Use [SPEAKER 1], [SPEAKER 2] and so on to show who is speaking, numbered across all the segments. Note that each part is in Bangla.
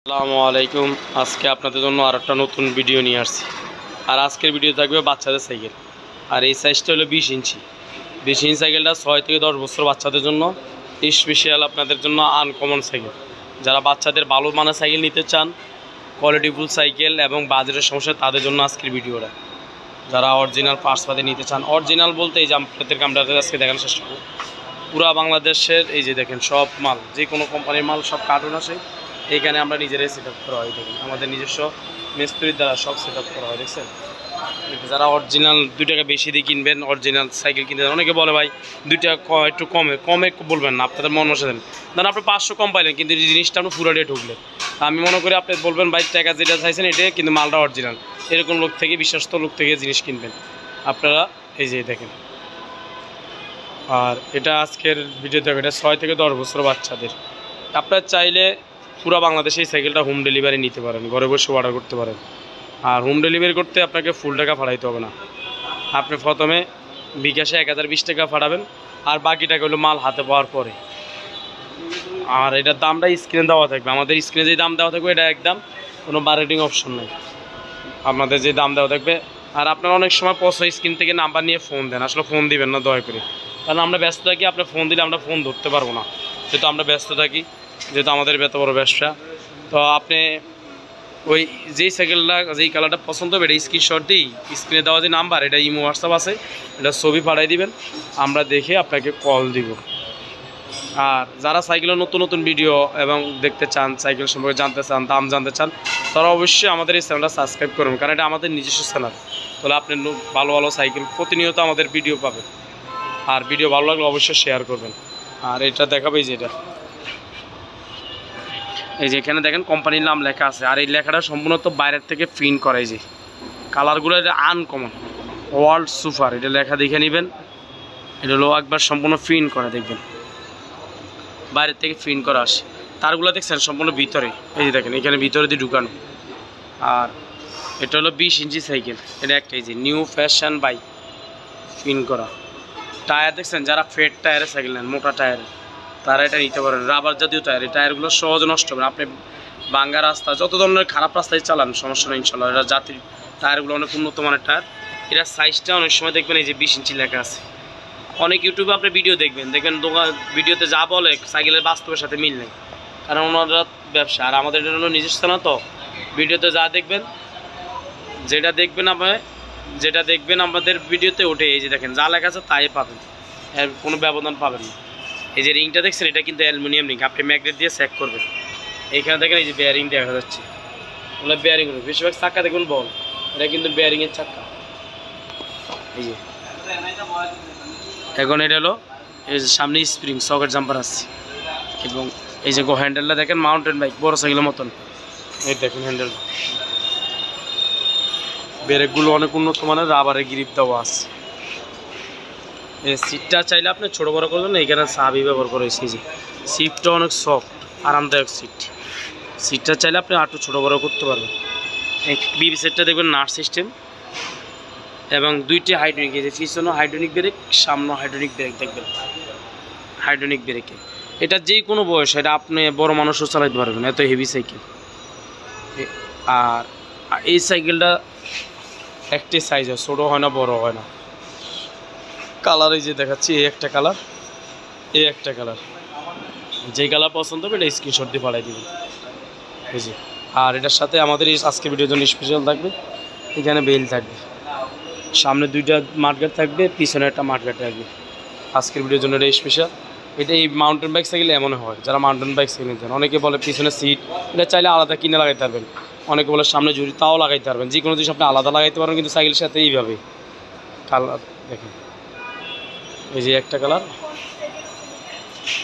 [SPEAKER 1] আসসালামু আলাইকুম। আজকে আপনাদের জন্য আরেকটা নতুন ভিডিও নিয়ে আসছি। আর আজকের ভিডিও থাকবে বাচ্চাদের সাইকেল। আর এই সাইজটা হলো 20 ইঞ্চি। 20 ইঞ্চি সাইকেলটা 6 থেকে 10 বছর বাচ্চাদের জন্য স্পেশাল, আপনাদের জন্য আনকমন সাইকেল। যারা বাচ্চাদের ভালো মানের সাইকেল নিতে চান, কোয়ালিটিফুল সাইকেল এবং বাজেটের সমস্যা, তাদের জন্য আজকের ভিডিওটা। যারা অরিজিনাল পার্টস পাতে নিতে চান, অরিজিনাল বলতে এই যে আপনাদেরকে আমরা আজকে দেখানোর চেষ্টা করব। পুরা বাংলাদেশের এই যে দেখেন সব মাল, যে কোনো কোম্পানির মাল সব কার্টুন আসে এইখানে আমরা নিজেরাই সেট আপ করা হয়। দেখুন আমাদের নিজস্ব মিস্ত্রির দ্বারা সব সেট আপ করা হয়। দেখছেন, যারা অরিজিনাল 2 টাকা বেশি দিয়ে কিনবেন, অরিজিনাল সাইকেল কিনতে চান, অনেকে বলে ভাই 2 টাকা একটু কমে বলবেন না, আপনাদের মন বসে দেন। ধরেন আপনি 500 কম পাইলেন, কিন্তু এই জিনিসটা আপনি পুরো রেট ঢুকলেন। আমি মনে করি আপনি বলবেন ভাই টাকা যেটা চাইছেন এটাই, কিন্তু মালটা অরিজিনাল। এরকম লোক থেকে, বিশ্বস্ত লোক থেকে জিনিস কিনবেন আপনারা। এই যে দেখেন, আর এটা আজকের ভিডিও দেখেন, এটা 6 থেকে 10 বছর বাচ্চাদের। আপনারা চাইলে পুরো বাংলাদেশে এই সাইকেলটা হোম ডেলিভারি নিতে পারেন, ঘরে বসে অর্ডার করতে পারেন। আর হোম ডেলিভারি করতে আপনাকে ফুল টাকা পাঠাইতে হবে না। আপনি প্রথমে বিকাশে 1020 টাকা পাঠাবেন, আর বাকি টাকা হলো মাল হাতে পাওয়ার পরে। আর এটার দামটা স্ক্রিনে দেওয়া থাকবে, আমাদের স্ক্রিনে যে দাম দেওয়া থাকবে এটা একদম, কোনো বার্গেনিং অপশন নেই। আপনাদের যে দাম দেওয়া থাকবে। আর আপনারা অনেক সময় স্ক্রিন থেকে নাম্বার নিয়ে ফোন দেন, আসলে ফোন দিবেন না দয়া করে, কারণ আমরা ব্যস্ত থাকি। আপনার ফোন দিলে আমরা ফোন ধরতে পারবো না, যেহেতু আমরা ব্যস্ত থাকি, যেহেতু আমাদের এত বড় ব্যবসা। তো আপনি ওই যেই সাইকেলটা, যেই কালারটা পছন্দ হবে, এটা স্ক্রিনশট দিই, স্ক্রিনে দেওয়া যে নাম্বার, এটা ইমো হোয়াটসঅ্যাপ আছে, এটা ছবি পাঠিয়ে দিবেন, আমরা দেখে আপনাকে কল দিব। আর যারা সাইকেলের নতুন নতুন ভিডিও এবং দেখতে চান, সাইকেল সম্পর্কে জানতে চান, দাম জানতে চান, তারা অবশ্যই আমাদের এই চ্যানেলটা সাবস্ক্রাইব করবেন, কারণ এটা আমাদের নিজস্ব চ্যানেল। তাহলে আপনি ভালো ভালো সাইকেল প্রতিনিয়ত আমাদের ভিডিও পাবেন। আর ভিডিও ভালো লাগলে অবশ্যই শেয়ার করবেন। আর এটা দেখাবে যে এটা, এই যে এখানে দেখেন কোম্পানির নাম লেখা আছে। আর এই লেখাটা সম্পূর্ণত বাইরের থেকে প্রিন্ট করা। এই যে কালারগুলো এটা আনকমন, ওয়ার্ল্ড সুপার, এটা লেখা দেখে নেবেন। এটা হলো একবার সম্পূর্ণ প্রিন্ট করা, দেখবেন বাইরের থেকে প্রিন্ট করা আসে। তারগুলো দেখছেন সম্পূর্ণ ভিতরে, এই যে দেখেন এখানে ভিতরে দিয়ে ঢুকানো। আর এটা হলো 20 ইঞ্চি সাইকেল, এটা একটা এই যে নিউ ফ্যাশন বাইক প্রিন্ট করা। টায়ার দেখছেন, যারা ফেট টায়ারের সাইকেল নেন, মোটা টায়ারের, তারা এটা নিতে পারেন। রাবার জাতীয় টায়ার, এই টায়ারগুলো সহজে নষ্ট হবে না। আপনি বাঙ্গা রাস্তা, যত ধরনের খারাপ রাস্তায় চালান, সমস্যা নেই ইনশাল্লাহ। এটা জাতির টায়ারগুলো অনেক উন্নত মানের টায়ার। এটার সাইজটা অনেক সময় দেখবেন এই যে 20 ইঞ্চি লেখা আছে। অনেক ইউটিউবে আপনি ভিডিও দেখবেন দোকান ভিডিওতে যা বলে সাইকেলের বাস্তবের সাথে মিল নেই, কারণ ওনারা ব্যবসা। আর আমাদের এটা হলো নিজস্ব না, তো ভিডিওতে যা দেখবেন, যেটা দেখবেন আমাদের ভিডিওতে ওঠে। এই যে দেখেন যা লেখা আছে তাই পাবেন, এর কোনো ব্যবধান পাবেন না। এই যে রিংটা দেখছেন, এটা কিন্তু অ্যালুমিনিয়াম রিং, আপনি ম্যাগনেট দিয়ে চেক করবেন। এইখানে দেখেন এই যে বেয়ারিং দেখা যাচ্ছে, ওগুলো বেয়ারিং। বেশিরভাগ চাক্কা দেখুন বল, এটা কিন্তু বেয়ারিংয়ের চাক্কা। এই যে এখন এটা হলো এই যে সামনে স্প্রিং সকেট জাম্পার আছে, এবং এই যে হ্যান্ডেলটা দেখেন মাউন্টেন বাইক বড় সাইকেলের মতন। এই দেখুন হ্যান্ডেল, ব্রেকগুলো অনেক উন্নত মানের, রাবারের গ্রিপ দেওয়া আছে। এই সিটটা চাইলে আপনি ছোটো বড়ো করবেন, এইখানে চাবি ব্যবহার করা হয়েছে। যে সিটটা অনেক সফট, আরামদায়ক সিটটা চাইলে আপনি আরটু ছোটো বড়ো করতে পারবেন। এই বিবি সেটটা দেখবেন নাট সিস্টেম, এবং 2টি হাইড্রোলিক, এই যে পিছনে হাইড্রোলিক ব্রেক, সামনে হাইড্রোলিক ব্রেক দেখবেন, হাইড্রোলিক ব্রেকে। এটা যে কোনো বয়স, এটা আপনি বড় মানুষও চালাতে পারবেন, এত হেভি সাইকেল। আর এই সাইকেলটা একটি সাইজ হয়, ছোটো হয় না, বড় হয় না। কালার এই যে দেখাচ্ছি, এই একটা কালার, এই একটা কালার, যে কালার পছন্দ হবে এটা স্ক্রিনশট দিয়ে পাঠিয়ে দেবেন। এই যে, আর এটার সাথে আমাদের এই আজকে ভিডিওর জন্য স্পেশাল থাকবে, এখানে বেল থাকবে, সামনে 2টা মাঠগার্ড থাকবে, পিছনে একটা মাঠগার্ড থাকবে। আজকের ভিডিওর জন্য এটা স্পেশাল। এটা এই মাউন্টেন বাইক সাইকেল এমন হয়, যারা মাউন্টেন বাইক সাইকেল নিতে চান। অনেকে বলে পিছনে সিট, এটা চাইলে আলাদা কিনে লাগাইতে পারবেন। অনেকে বলে সামনে ঝুড়ি, তাও লাগাইতে পারবেন। যে কোনো জিনিস আপনি আলাদা লাগাইতে পারবেন, কিন্তু সাইকেলের সাথে এইভাবে কালার দেখেন। এই যে একটা কালার,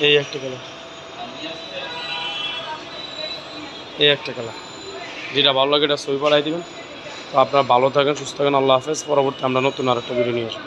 [SPEAKER 1] এই একটা কালার, এই একটা কালার, যেটা ভালো লাগে এটা ছবি পাঠাই দেবেন। তো আপনারা ভালো থাকেন, সুস্থ থাকেন, আল্লাহ হাফেজ। পরবর্তী আমরা নতুন আরেকটা ভিডিও নিয়ে আসবো।